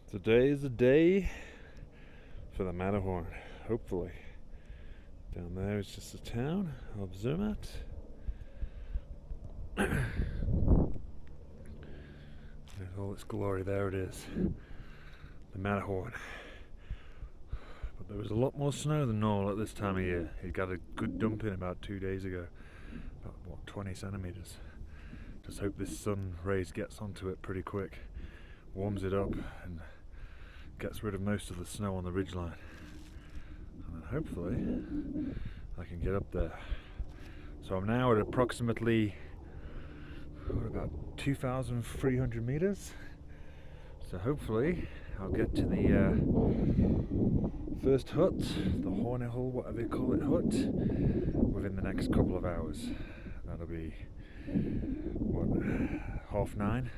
Today is the day for the Matterhorn, hopefully. Down there is just the town of Zermatt. There's all its glory, there it is. The Matterhorn. But there was a lot more snow than normal at this time of year. It got a good dump in about 2 days ago. About, 20 centimeters. Just hope this sun rays gets onto it pretty quick. Warms it up and gets rid of most of the snow on the ridgeline. And then hopefully I can get up there. So I'm now at approximately about 2,300 meters. So hopefully I'll get to the first hut, the Hornet Hole, whatever you call it, hut, within the next couple of hours. That'll be, what, 9:30?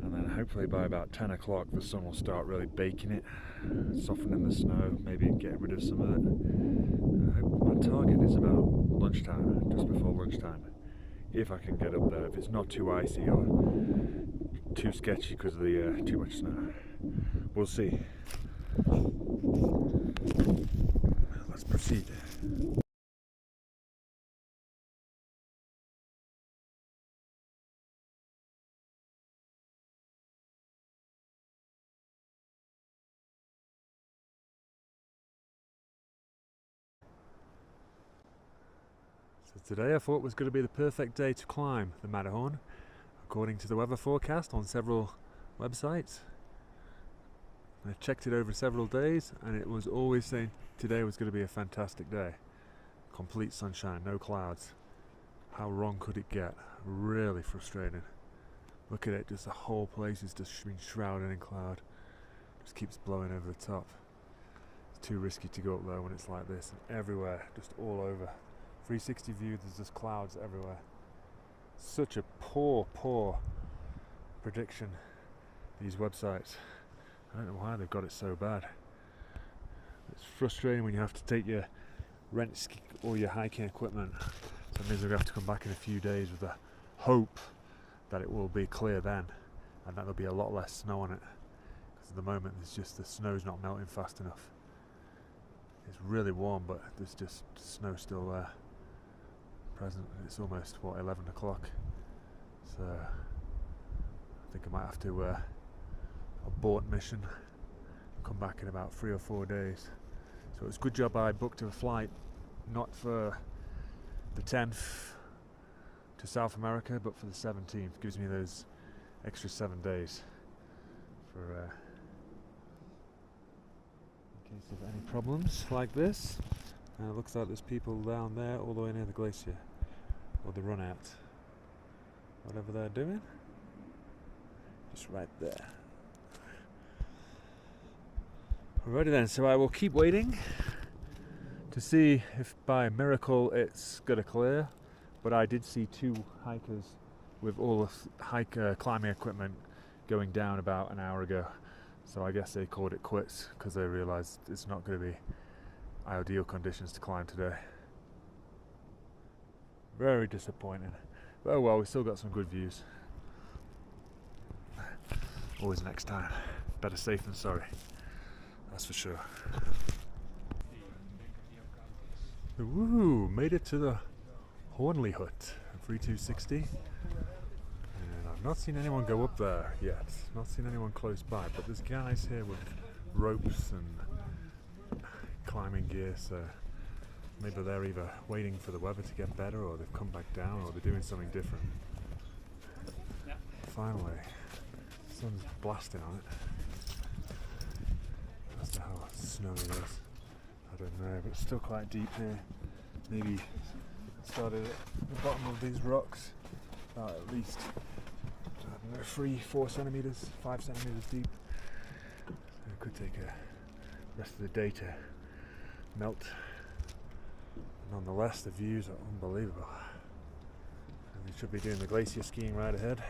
And then hopefully by about 10 o'clock the sun will start really baking it, softening the snow, maybe getting rid of some of it. I hope my target is about lunchtime, just before lunchtime. If I can get up there, if it's not too icy or too sketchy because of the too much snow. We'll see. Let's proceed. So today I thought was going to be the perfect day to climb the Matterhorn, according to the weather forecast on several websites. I checked it over several days and it was always saying today was going to be a fantastic day. Complete sunshine, no clouds. How wrong could it get? Really frustrating. Look at it, just the whole place is just being shrouded in cloud. Just keeps blowing over the top. It's too risky to go up there when it's like this, and everywhere, just all over. 360 view, there's just clouds everywhere. Such a poor prediction, these websites. I don't know why they've got it so bad. It's frustrating when you have to take your rent ski or your hiking equipment. So it means we're going to have to come back in a few days with the hope that it will be clear then, and that there'll be a lot less snow on it. Because at the moment there's just the snow's not melting fast enough. It's really warm, but there's just snow still there. Present. It's almost 11 o'clock. So I think I might have to abort mission, come back in about 3 or 4 days. So it's a good job I booked a flight not for the 10th to South America but for the 17th. Gives me those extra 7 days for in case of any problems like this. It looks like there's people down there all the way near the glacier, or the run out, whatever they're doing, just right there. Alrighty then, so I will keep waiting to see if by miracle it's gonna clear, but I did see 2 hikers with all the climbing equipment going down about an hour ago, so I guess they called it quits because they realised it's not going to be ideal conditions to climb today. Very disappointing. But oh well, we still got some good views. Always next time. Better safe than sorry. That's for sure. Woo! Made it to the Hornley Hut, 3260. And I've not seen anyone go up there yet. Not seen anyone close by, but there's guys here with ropes and climbing gear, so maybe they're either waiting for the weather to get better, or they've come back down, or they're doing something different. Finally, the sun's blasting on it. As to how snowy it is, I don't know, but it's still quite deep here. Maybe it started at the bottom of these rocks, about at least, I don't know, 3-4 centimeters, 5 centimeters deep. It could take a rest of the day to melt. Nonetheless, the views are unbelievable. And we should be doing the glacier skiing right ahead.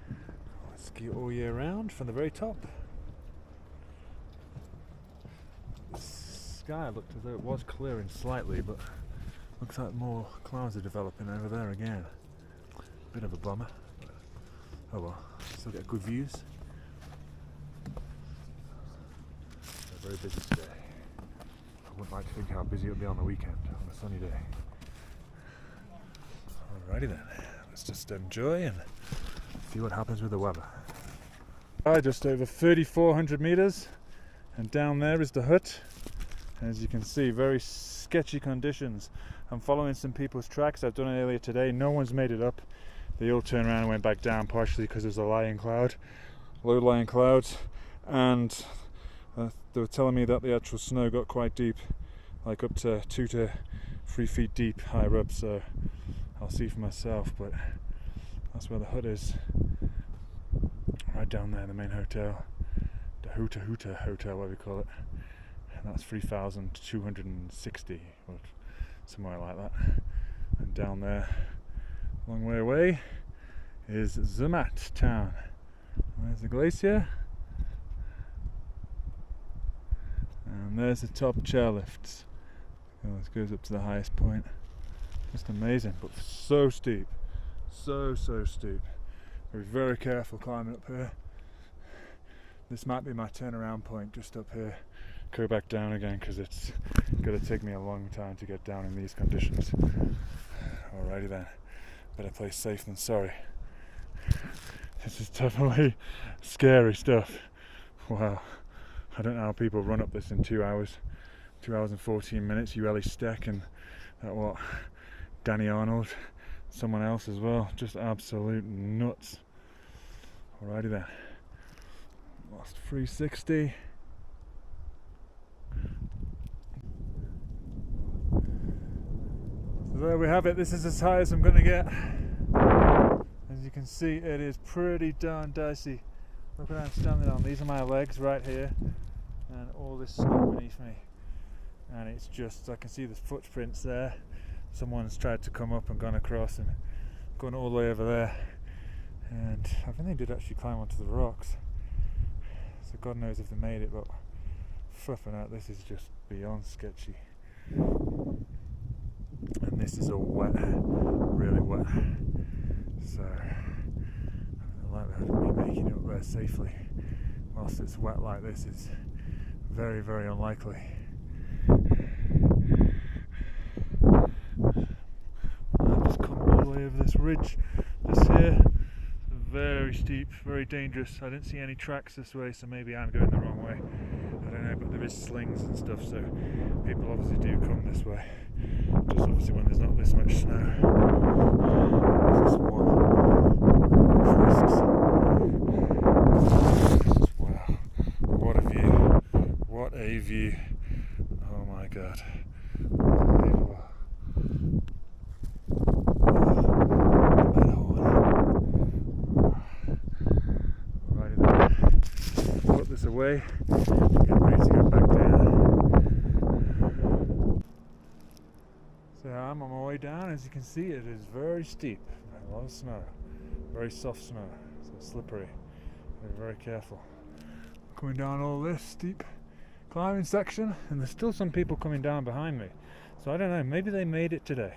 I'll ski all year round from the very top. The sky looked as though it was clearing slightly, but looks like more clouds are developing over there again. Bit of a bummer. Oh well, still get good views. very busy today. I wouldn't like to think how busy it'll be on the weekend, on a sunny day. Alrighty then, let's just enjoy and see what happens with the weather. Just over 3,400 meters, and down there is the hut. As you can see, very sketchy conditions. I'm following some people's tracks. I've done it earlier today. No one's made it up. They all turned around and went back down, partially because there's a low-lying clouds, and they were telling me that the actual snow got quite deep, like up to 2 to 3 feet deep higher up, so I'll see for myself. But that's where the hut is, right down there, the main hotel, the Huta Hotel, what we call it, and that's 3,260 or somewhere like that. And down there, a long way away, is Zermatt town. And there's the glacier, and there's the top chairlifts. This goes up to the highest point. Just amazing, but so steep, so steep. Be very careful climbing up here. This might be my turnaround point, just up here. Go back down again, because it's going to take me a long time to get down in these conditions. Alrighty then, better play safe than sorry. This is definitely scary stuff. Wow, I don't know how people run up this in 2 hours. 2 hours and 14 minutes. Ellie Steck and that Danny Arnold, someone else as well. Just absolute nuts. Alrighty then. Lost 360. So there we have it. This is as high as I'm going to get. As you can see, it is pretty darn dicey. Look what I'm standing on. These are my legs right here, and all this snow beneath me. And it's just, I can see the footprints there. Someone's tried to come up and gone across and gone all the way over there. And I think they did actually climb onto the rocks. So God knows if they made it, but flipping out, this is just beyond sketchy. And this is all wet, really wet. So the likelihood of me making it up there safely whilst it's wet like this is very, very unlikely. I've just come all the way over this ridge just here. Very steep, very dangerous. I didn't see any tracks this way, so maybe I'm going the wrong way. I don't know, but there is slings and stuff, so people obviously do come this way. Just obviously when there's not this much snow. This is one. Wow, what a view. What a view. Oh my God. Unbelievable. Right then. Put this away. Get ready to go back down. So I'm on my way down. As you can see, it is very steep. A lot of snow. Very soft snow. So slippery. Be very careful. Coming down all this steep climbing section, and there's still some people coming down behind me, so I don't know, maybe they made it today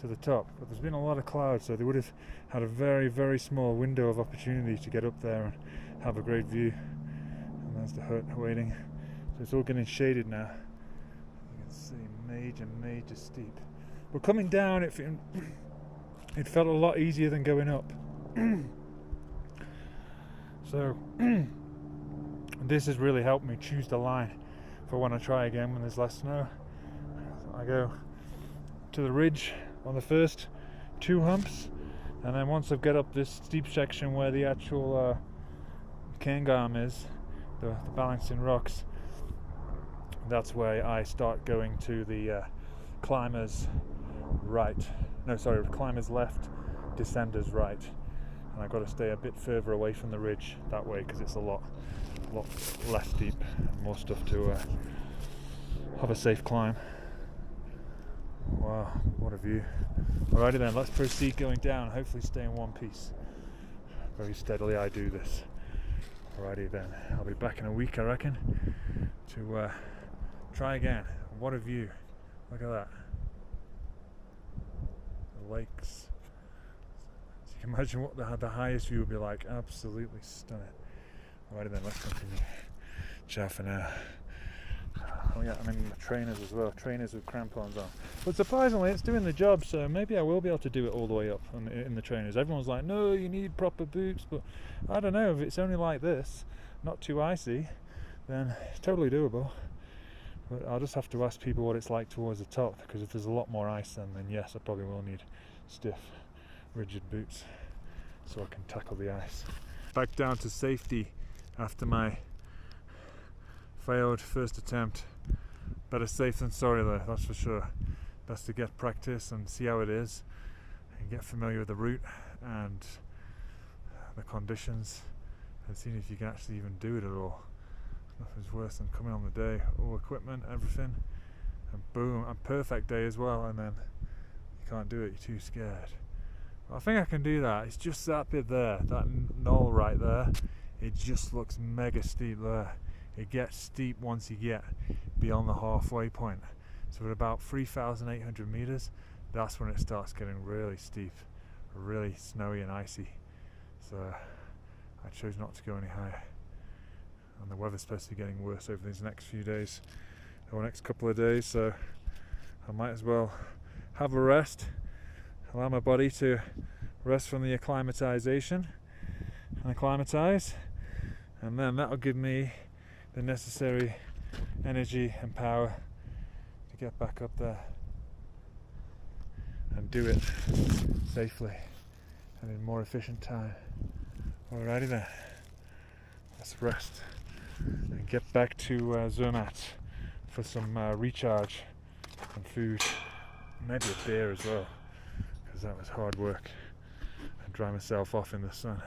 to the top, but there's been a lot of clouds, so they would have had a very, very small window of opportunity to get up there and have a great view. And there's the hut waiting, so it's all getting shaded now. You can see major steep, but coming down it felt a lot easier than going up. So this has really helped me choose the line for when I try again when there's less snow. I go to the ridge on the first 2 humps, and then once I get up this steep section where the actual cairngorm is, the balancing rocks, that's where I start going to the climbers left, descenders right, and I've got to stay a bit further away from the ridge that way because it's a lot less deep and more stuff to have a safe climb. Wow, what a view. Alrighty then, let's proceed going down, hopefully stay in one piece. Very steadily I do this. Alrighty then, I'll be back in a week I reckon to try again. What a view, look at that. The lakes. So you can imagine what the highest view would be like, absolutely stunning. Alrighty then, let's continue. Ciao for now. Oh yeah, and then the trainers as well, trainers with crampons on. But surprisingly, it's doing the job, so maybe I will be able to do it all the way up in the trainers. Everyone's like, no, you need proper boots, but I don't know, if it's only like this, not too icy, then it's totally doable. But I'll just have to ask people what it's like towards the top, because if there's a lot more ice then yes, I probably will need stiff, rigid boots so I can tackle the ice. Back down to safety after my failed first attempt. Better safe than sorry though, that's for sure. Best to get practice and see how it is and get familiar with the route and the conditions and seeing if you can actually even do it at all. Nothing's worse than coming on the day, all equipment, everything, and boom, a perfect day as well, and then you can't do it, you're too scared. Well, I think I can do that. It's just that bit there, that knoll right there. It just looks mega steep there. It gets steep once you get beyond the halfway point. So at about 3,800 meters, that's when it starts getting really steep, really snowy and icy. So I chose not to go any higher. And the weather's supposed to be getting worse over these next few days, or next couple of days, so I might as well have a rest, allow my body to rest from the acclimatization and acclimatize, and then that'll give me the necessary energy and power to get back up there and do it safely and in more efficient time. Alrighty then, let's rest and get back to Zermatt for some recharge and food, maybe a beer as well, because that was hard work, and dry myself off in the sun.